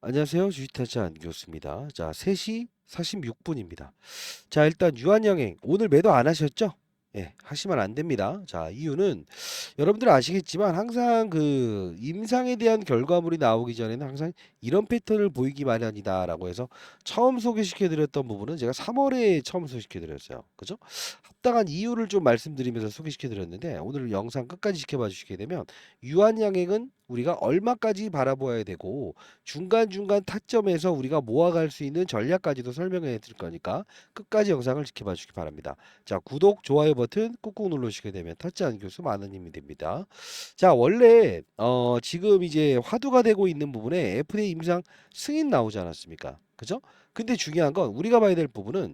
안녕하세요. 주식타자 안교수입니다. 자, 3시 46분입니다. 자, 일단 유한양행 오늘 매도 안 하셨죠? 예, 하시면 안 됩니다. 자, 이유는 여러분들 아시겠지만 항상 그 임상에 대한 결과물이 나오기 전에는 항상 이런 패턴을 보이기 마련이다라고 해서 처음 소개시켜 드렸던 부분은 제가 3월에 처음 소개시켜 드렸어요. 그죠? 합당한 이유를 좀 말씀드리면서 소개시켜 드렸는데 오늘 영상 끝까지 지켜봐 주시게 되면 유한양행은 우리가 얼마까지 바라보아야 되고 중간중간 타점에서 우리가 모아갈 수 있는 전략까지도 설명해 드릴 거니까 끝까지 영상을 지켜봐 주시기 바랍니다. 자, 구독, 좋아요 버튼 꾹꾹 누르시게 되면 타짜 안 교수 많은 힘이 됩니다. 자, 원래 지금 이제 화두가 되고 있는 부분에 FDA 임상 승인 나오지 않았습니까? 그죠? 근데 중요한 건 우리가 봐야 될 부분은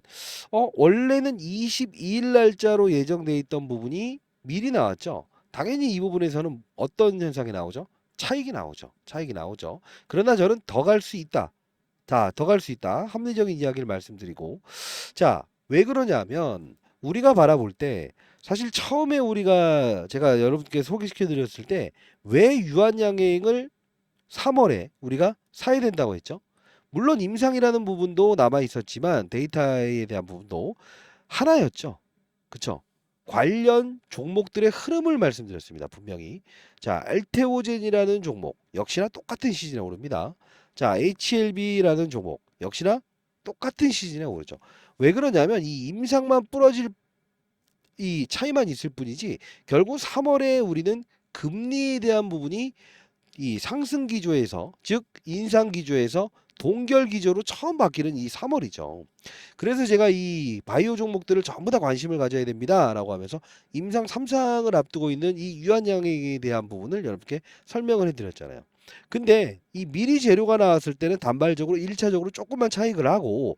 원래는 22일 날짜로 예정돼 있던 부분이 미리 나왔죠. 당연히 이 부분에서는 어떤 현상이 나오죠? 차익이 나오죠. 차익이 나오죠. 그러나 저는 더 갈 수 있다. 자, 더 갈 수 있다. 합리적인 이야기를 말씀드리고. 자, 왜 그러냐면 우리가 바라볼 때 사실 처음에 우리가 제가 여러분께 소개시켜 드렸을 때 왜 유한양행을 3월에 우리가 사야 된다고 했죠? 물론 임상이라는 부분도 남아 있었지만 데이터에 대한 부분도 하나였죠. 그쵸? 관련 종목들의 흐름을 말씀드렸습니다. 분명히. 자, 알테오젠이라는 종목 역시나 똑같은 시즌에 오릅니다. 자, HLB라는 종목 역시나 똑같은 시즌에 오르죠. 왜 그러냐면 이 임상만 부러질 이 차이만 있을 뿐이지 결국 3월에 우리는 금리에 대한 부분이 이 상승 기조에서 즉 인상 기조에서 동결 기조로 처음 바뀌는 이 3월이죠. 그래서 제가 이 바이오 종목들을 전부 다 관심을 가져야 됩니다라고 하면서 임상 3상을 앞두고 있는 이 유한양행에 대한 부분을 여러분께 설명을 해드렸잖아요. 근데 이 미리 재료가 나왔을 때는 단발적으로 1차적으로 조금만 차익을 하고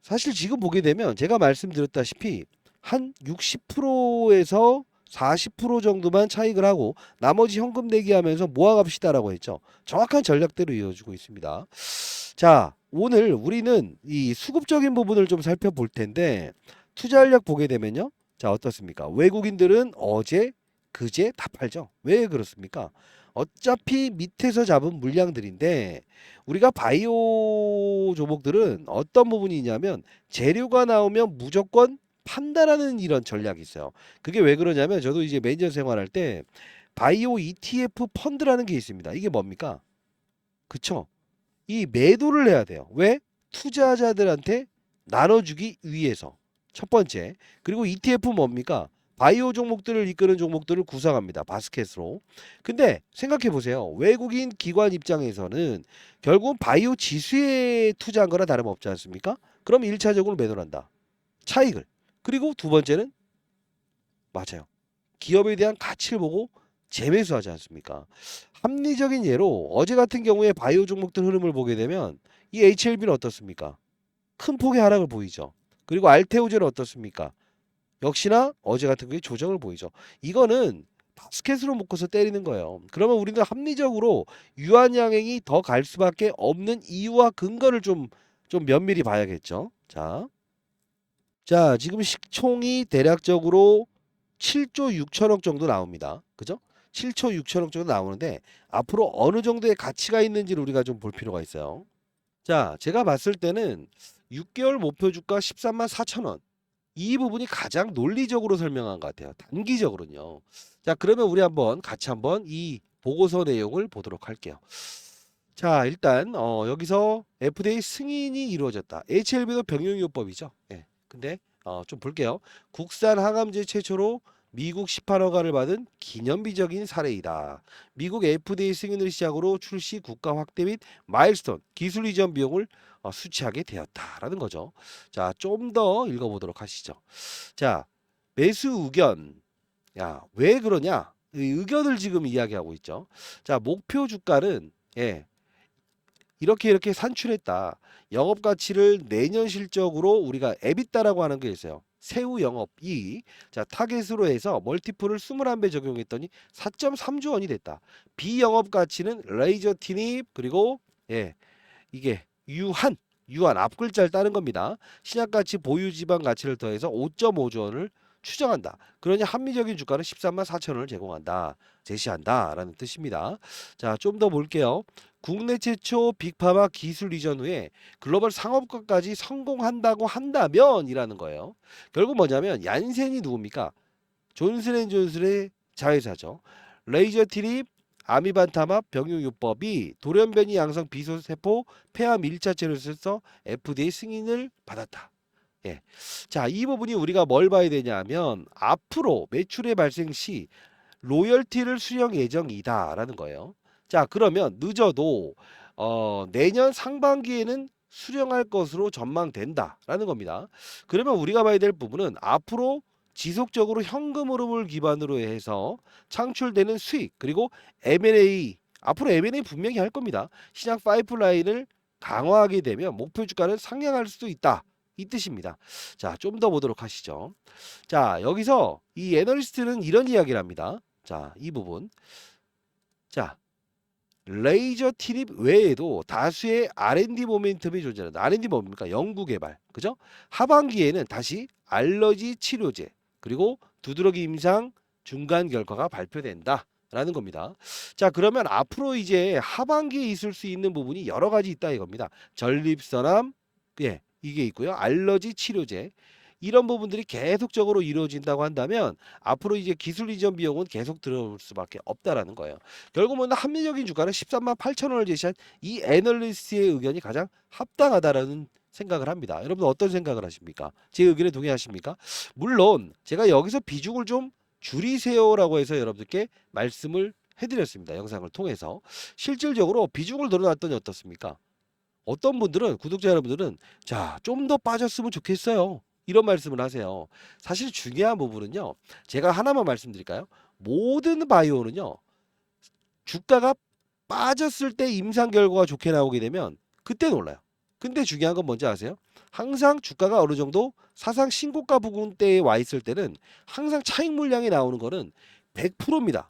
사실 지금 보게 되면 제가 말씀드렸다시피 한 60%에서 40% 정도만 차익을 하고 나머지 현금 내기 하면서 모아갑시다라고 했죠. 정확한 전략대로 이어지고 있습니다. 자, 오늘 우리는 이 수급적인 부분을 좀 살펴볼 텐데 투자 전략 보게 되면요. 자, 어떻습니까? 외국인들은 어제, 그제 다 팔죠. 왜 그렇습니까? 어차피 밑에서 잡은 물량들인데 우리가 바이오 종목들은 어떤 부분이 있냐면 재료가 나오면 무조건 판다라는 이런 전략이 있어요. 그게 왜 그러냐면 저도 이제 매니저 생활할 때 바이오 ETF 펀드라는 게 있습니다. 이게 뭡니까? 그쵸? 이 매도를 해야 돼요. 왜? 투자자들한테 나눠주기 위해서. 첫 번째. 그리고 ETF 뭡니까? 바이오 종목들을 이끄는 종목들을 구성합니다. 바스켓으로. 근데 생각해 보세요. 외국인 기관 입장에서는 결국은 바이오 지수에 투자한 거나 다름없지 않습니까? 그럼 1차적으로 매도를 한다. 차익을. 그리고 두 번째는 맞아요. 기업에 대한 가치를 보고 재매수하지 않습니까? 합리적인 예로 어제 같은 경우에 바이오 종목들 흐름을 보게 되면 이 HLB는 어떻습니까? 큰 폭의 하락을 보이죠. 그리고 알테오제는 어떻습니까? 역시나 어제 같은 경우에 조정을 보이죠. 이거는 바스켓으로 묶어서 때리는 거예요. 그러면 우리는 합리적으로 유한양행이 더 갈 수밖에 없는 이유와 근거를 좀 면밀히 봐야겠죠. 자, 지금 시총이 대략적으로 7조 6천억 정도 나옵니다. 그죠? 7조 6천억 정도 나오는데 앞으로 어느 정도의 가치가 있는지를 우리가 좀 볼 필요가 있어요. 자, 제가 봤을 때는 6개월 목표 주가 13만 4천 원. 이 부분이 가장 논리적으로 설명한 것 같아요. 단기적으로는요. 자, 그러면 우리 한번 같이 한번 이 보고서 내용을 보도록 할게요. 자, 일단 여기서 FDA 승인이 이루어졌다. HLB도 병용요법이죠. 예. 근데 좀 볼게요. 국산 항암제 최초로 미국 18허가를 받은 기념비적인 사례이다. 미국 FDA 승인을 시작으로 출시 국가 확대 및 마일스톤 기술 이전 비용을 수취하게 되었다라는 거죠. 자, 좀 더 읽어보도록 하시죠. 자, 매수 의견. 야, 왜 그러냐? 이 의견을 지금 이야기하고 있죠. 자, 목표 주가는 이렇게 산출했다. 영업 가치를 내년 실적으로 우리가 에비타라고 하는 게 있어요. 세후 영업이익. 자, 타겟으로 해서 멀티플을 21배 적용했더니 4.3조 원이 됐다. 비영업 가치는 레이저 티닙 그리고 이게 유한 앞글자를 따는 겁니다. 신약 가치 보유 지방 가치를 더해서 5.5조 원을 추정한다. 그러니 합리적인 주가는 13만 4천 원을 제시한다라는 뜻입니다. 자, 좀 더 볼게요. 국내 최초 빅파마 기술 이전 후에 글로벌 상업화까지 성공한다고 한다면이라는 거예요. 결국 뭐냐면 얀센이 누굽니까? 존슨앤존슨의 자회사죠. 레이저 트립, 아미반타막 병용요법이 돌연변이 양성 비소세포 폐암 1차 치료에서 FDA 승인을 받았다. 예. 자, 이 부분이 우리가 뭘 봐야 되냐면 앞으로 매출의 발생 시 로열티를 수령 예정이다라는 거예요. 자, 그러면 늦어도 내년 상반기에는 수령할 것으로 전망된다라는 겁니다. 그러면 우리가 봐야 될 부분은 앞으로 지속적으로 현금 흐름을 기반으로 해서 창출되는 수익 그리고 M&A 앞으로 M&A 분명히 할 겁니다. 시장 파이프라인을 강화하게 되면 목표 주가는 상향할 수도 있다. 이 뜻입니다. 자, 좀 더 보도록 하시죠. 자, 여기서 이 애널리스트는 이런 이야기를 합니다. 자, 이 부분. 자, 레이저 트립 외에도 다수의 R&D 모멘텀이 존재한다. R&D 뭡니까? 연구개발. 그죠? 하반기에는 다시 알러지 치료제 그리고 두드러기 임상 중간 결과가 발표된다. 라는 겁니다. 자, 그러면 앞으로 이제 하반기에 있을 수 있는 부분이 여러 가지 있다 이겁니다. 전립선암, 예, 이게 있고요. 알러지 치료제. 이런 부분들이 계속적으로 이루어진다고 한다면 앞으로 이제 기술 이전 비용은 계속 들어올 수밖에 없다라는 거예요. 결국은 합리적인 주가는 13만 8천 원을 제시한 이 애널리스트의 의견이 가장 합당하다라는 생각을 합니다. 여러분 어떤 생각을 하십니까? 제 의견에 동의하십니까? 물론 제가 여기서 비중을 좀 줄이세요라고 해서 여러분들께 말씀을 해드렸습니다. 영상을 통해서 실질적으로 비중을 늘어놨더니 어떻습니까? 어떤 분들은 구독자 여러분들은 자, 좀 더 빠졌으면 좋겠어요. 이런 말씀을 하세요. 사실 중요한 부분은요. 제가 하나만 말씀드릴까요? 모든 바이오는요. 주가가 빠졌을 때 임상 결과가 좋게 나오게 되면 그때 놀라요. 근데 중요한 건 뭔지 아세요? 항상 주가가 어느 정도 사상 신고가 부근대에 와 있을 때는 항상 차익 물량이 나오는 거는 100%입니다.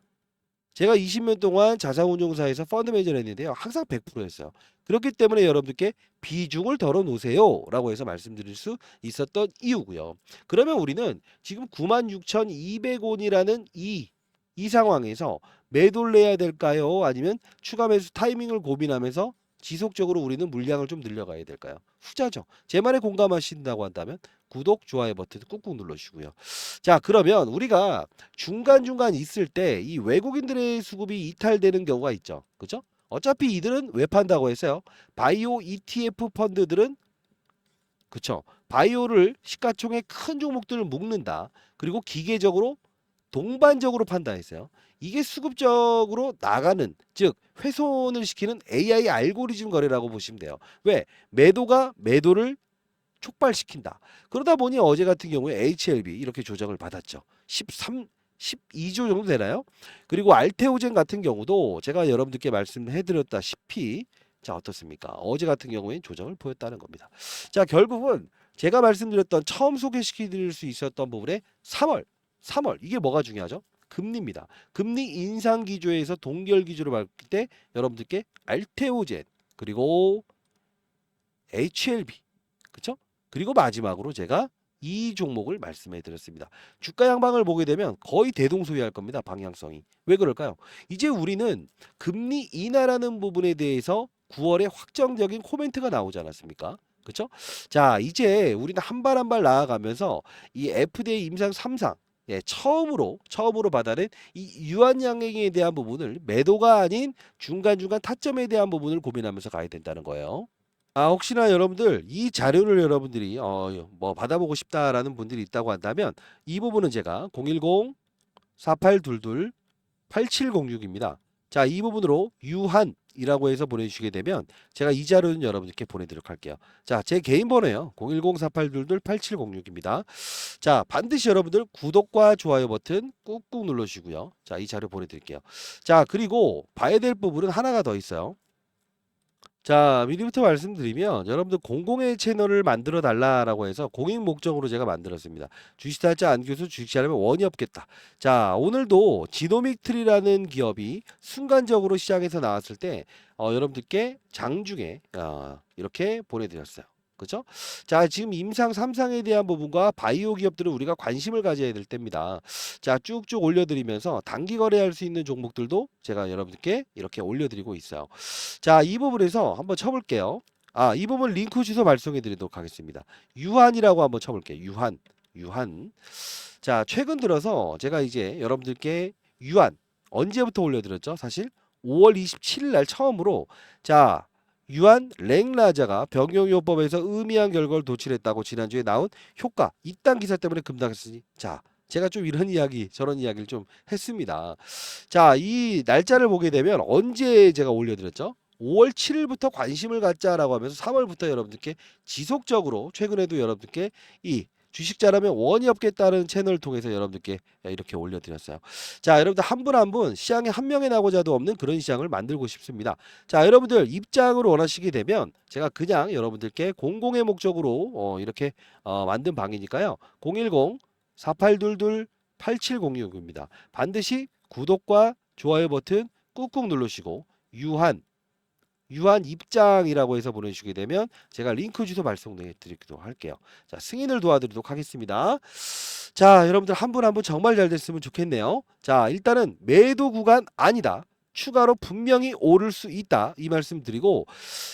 제가 20년 동안 자산운용사에서 펀드 매니저를 했는데요. 항상 100%였어요. 그렇기 때문에 여러분들께 비중을 덜어 놓으세요 라고 해서 말씀드릴 수 있었던 이유고요. 그러면 우리는 지금 96,200원이라는 이 상황에서 매도를 해야 될까요? 아니면 추가 매수 타이밍을 고민하면서 지속적으로 우리는 물량을 좀 늘려가야 될까요? 후자죠. 제 말에 공감하신다고 한다면 구독, 좋아요 버튼 꾹꾹 눌러주시고요. 자, 그러면 우리가 중간중간 있을 때 이 외국인들의 수급이 이탈되는 경우가 있죠. 그죠? 어차피 이들은 왜 판다고 했어요? 바이오 ETF 펀드들은 그쵸? 바이오를 시가총액 큰 종목들을 묶는다. 그리고 기계적으로 동반적으로 판다 했어요. 이게 수급적으로 나가는 즉 훼손을 시키는 AI 알고리즘 거래라고 보시면 돼요. 왜? 매도가 매도를 촉발시킨다. 그러다 보니 어제 같은 경우에 HLB 이렇게 조정을 받았죠. 12조 정도 되나요? 그리고 알테오젠 같은 경우도 제가 여러분들께 말씀해드렸다시피 자, 어떻습니까? 어제 같은 경우엔 조정을 보였다는 겁니다. 자, 결국은 제가 말씀드렸던 처음 소개시켜드릴 수 있었던 부분에 3월 이게 뭐가 중요하죠? 금리입니다. 금리 인상 기조에서 동결 기조를 봤을 때 여러분들께 알테오젠 그리고 HLB 그쵸? 그리고 마지막으로 제가 이 종목을 말씀해 드렸습니다. 주가 양방을 보게 되면 거의 대동소이할 겁니다. 방향성이. 왜 그럴까요? 이제 우리는 금리 인하라는 부분에 대해서 9월에 확정적인 코멘트가 나오지 않았습니까? 그렇죠? 자, 이제 우리는 한 발 한 발 나아가면서 이 FDA 임상 3상 예, 처음으로 받아낸 이 유한 양행에 대한 부분을 매도가 아닌 중간중간 타점에 대한 부분을 고민하면서 가야 된다는 거예요. 아, 혹시나 여러분들 이 자료를 여러분들이 뭐 받아보고 싶다라는 분들이 있다고 한다면 이 부분은 제가 010-4822-8706입니다. 자, 이 부분으로 유한이라고 해서 보내주시게 되면 제가 이 자료는 여러분들께 보내드리도록 할게요. 자, 제 개인 번호예요. 010-4822-8706입니다. 자, 반드시 여러분들 구독과 좋아요 버튼 꾹꾹 눌러주시고요. 자, 이 자료 보내드릴게요. 자, 그리고 봐야 될 부분은 하나가 더 있어요. 자, 미리부터 말씀드리면 여러분들 공공의 채널을 만들어 달라라고 해서 공익 목적으로 제가 만들었습니다. 주식타짜 안교수 주식시하려면 원이 없겠다. 자, 오늘도 지노믹트리라는 기업이 순간적으로 시장에서 나왔을 때 여러분들께 장중에 이렇게 보내드렸어요. 그죠? 자, 지금 임상 3상에 대한 부분과 바이오 기업들은 우리가 관심을 가져야 될 때입니다. 자, 쭉쭉 올려드리면서 단기 거래할 수 있는 종목들도 제가 여러분들께 이렇게 올려드리고 있어요. 자, 이 부분에서 한번 쳐볼게요. 이 부분 링크 주소 발송해 드리도록 하겠습니다. 유한이라고 한번 쳐볼게요. 유한. 자, 최근 들어서 제가 이제 여러분들께 유한 언제부터 올려드렸죠? 사실 5월 27일 날 처음으로 자, 유한 랭라자가 병용요법에서 의미한 결과를 도출했다고 지난주에 나온 효과 이딴 기사 때문에 급락했으니 자, 제가 좀 이런 이야기 저런 이야기를 좀 했습니다. 자, 이 날짜를 보게 되면 언제 제가 올려드렸죠? 5월 7일부터 관심을 갖자라고 하면서 3월부터 여러분들께 지속적으로 최근에도 여러분들께 이 주식자라면 원이 없겠다는 채널을 통해서 여러분들께 이렇게 올려드렸어요. 자, 여러분들 한 분 한 분 시장에 한 명에 나고자도 없는 그런 시장을 만들고 싶습니다. 자, 여러분들 입장을 원하시게 되면 제가 그냥 여러분들께 공공의 목적으로 이렇게 만든 방이니까요. 010-4822-8706입니다. 반드시 구독과 좋아요 버튼 꾹꾹 누르시고 유한 입장이라고 해서 보내주시게 되면 제가 링크 주소 발송해 드리기도 할게요. 자, 승인을 도와드리도록 하겠습니다. 자, 여러분들 한 분 한 분 정말 잘 됐으면 좋겠네요. 자, 일단은 매도 구간 아니다. 추가로 분명히 오를 수 있다. 이 말씀 드리고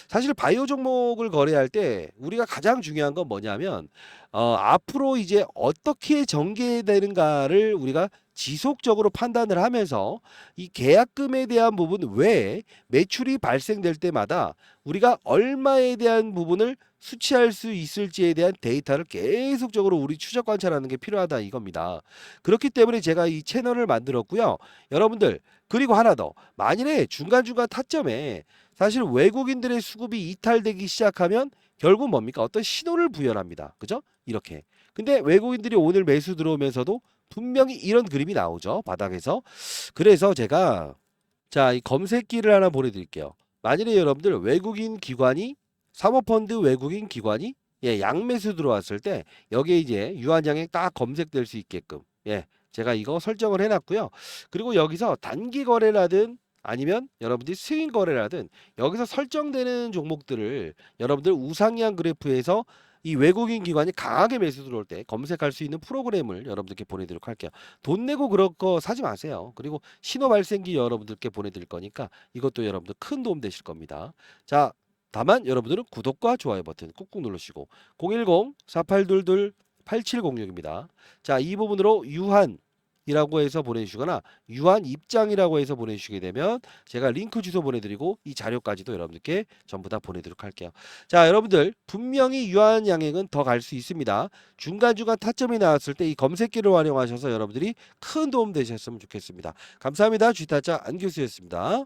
사실 바이오 종목을 거래할 때 우리가 가장 중요한 건 뭐냐면 앞으로 이제 어떻게 전개되는가를 우리가 지속적으로 판단을 하면서 이 계약금에 대한 부분 외에 매출이 발생될 때마다 우리가 얼마에 대한 부분을 수취할 수 있을지에 대한 데이터를 계속적으로 우리 추적 관찰하는 게 필요하다 이겁니다. 그렇기 때문에 제가 이 채널을 만들었고요. 여러분들 그리고 하나 더 만일에 중간중간 타점에 사실 외국인들의 수급이 이탈되기 시작하면 결국 뭡니까? 어떤 신호를 부여합니다. 그죠? 이렇게. 근데 외국인들이 오늘 매수 들어오면서도 분명히 이런 그림이 나오죠. 바닥에서. 그래서 제가 자, 이 검색기를 하나 보내드릴게요. 만일에 여러분들 외국인 기관이 사모펀드 외국인 기관이 양매수 들어왔을 때 여기에 이제 유한양액 딱 검색될 수 있게끔 제가 이거 설정을 해놨고요. 그리고 여기서 단기 거래라든 아니면 여러분들이 스윙 거래라든 여기서 설정되는 종목들을 여러분들 우상향 그래프에서 이 외국인 기관이 강하게 매수 들어올 때 검색할 수 있는 프로그램을 여러분들께 보내드리도록 할게요. 돈 내고 그럴 거 사지 마세요. 그리고 신호 발생기 여러분들께 보내드릴 거니까 이것도 여러분들 큰 도움 되실 겁니다. 자, 다만 여러분들은 구독과 좋아요 버튼 꾹꾹 누르시고 010-4822-8706입니다. 자, 이 부분으로 유한이라고 해서 보내주시거나 유한 입장이라고 해서 보내주시게 되면 제가 링크 주소 보내드리고 이 자료까지도 여러분들께 전부 다 보내도록 할게요. 자, 여러분들 분명히 유한 양액은 더 갈 수 있습니다. 중간중간 타점이 나왔을 때 이 검색기를 활용하셔서 여러분들이 큰 도움 되셨으면 좋겠습니다. 감사합니다. 쥐타짜 안교수였습니다.